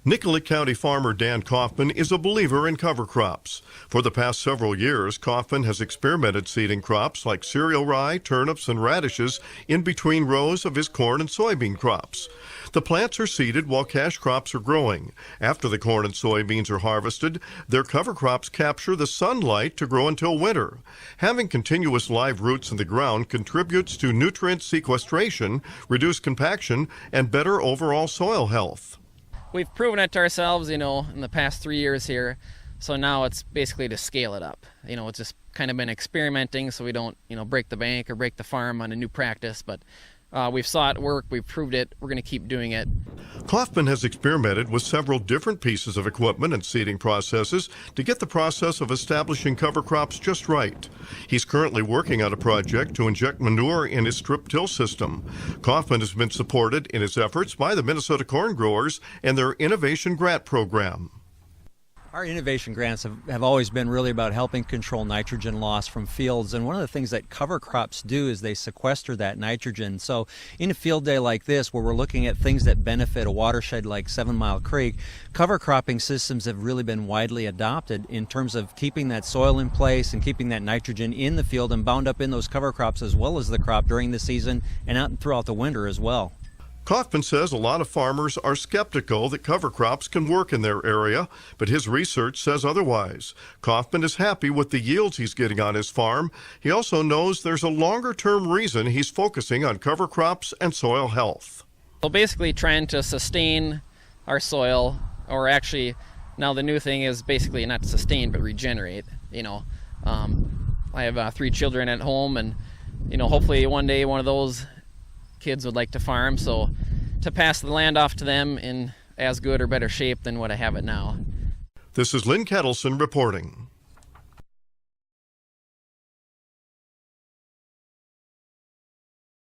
Nicollet County farmer Dan Kaufman is a believer in cover crops. For the past several years, Kaufman has experimented seeding crops like cereal rye, turnips, and radishes in between rows of his corn and soybean crops. The plants are seeded while cash crops are growing. After the corn and soybeans are harvested, their cover crops capture the sunlight to grow until winter. Having continuous live roots in the ground contributes to nutrient sequestration, reduced compaction, and better overall soil health. We've proven it to ourselves, in the past 3 years here. So now it's basically to scale it up. It's just kind of been experimenting so we don't, break the bank or break the farm on a new practice. But we've saw it work. We've proved it. We're going to keep doing it. Kaufman has experimented with several different pieces of equipment and seeding processes to get the process of establishing cover crops just right. He's currently working on a project to inject manure in his strip till system. Kaufman has been supported in his efforts by the Minnesota corn growers and their Innovation Grant Program. Our innovation grants have always been really about helping control nitrogen loss from fields, and one of the things that cover crops do is they sequester that nitrogen. So in a field day like this, where we're looking at things that benefit a watershed like 7 Mile Creek, cover cropping systems have really been widely adopted in terms of keeping that soil in place and keeping that nitrogen in the field and bound up in those cover crops as well as the crop during the season and out throughout the winter as well. Kaufman says a lot of farmers are skeptical that cover crops can work in their area, but his research says otherwise. Kaufman is happy with the yields he's getting on his farm. He also knows there's a longer-term reason he's focusing on cover crops and soil health. So basically trying to sustain our soil, or actually now the new thing is basically not sustain but regenerate. I have 3 children at home, and hopefully one day one of those kids would like to farm, so to pass the land off to them in as good or better shape than what I have it now. This is Lynn Ketelsen reporting.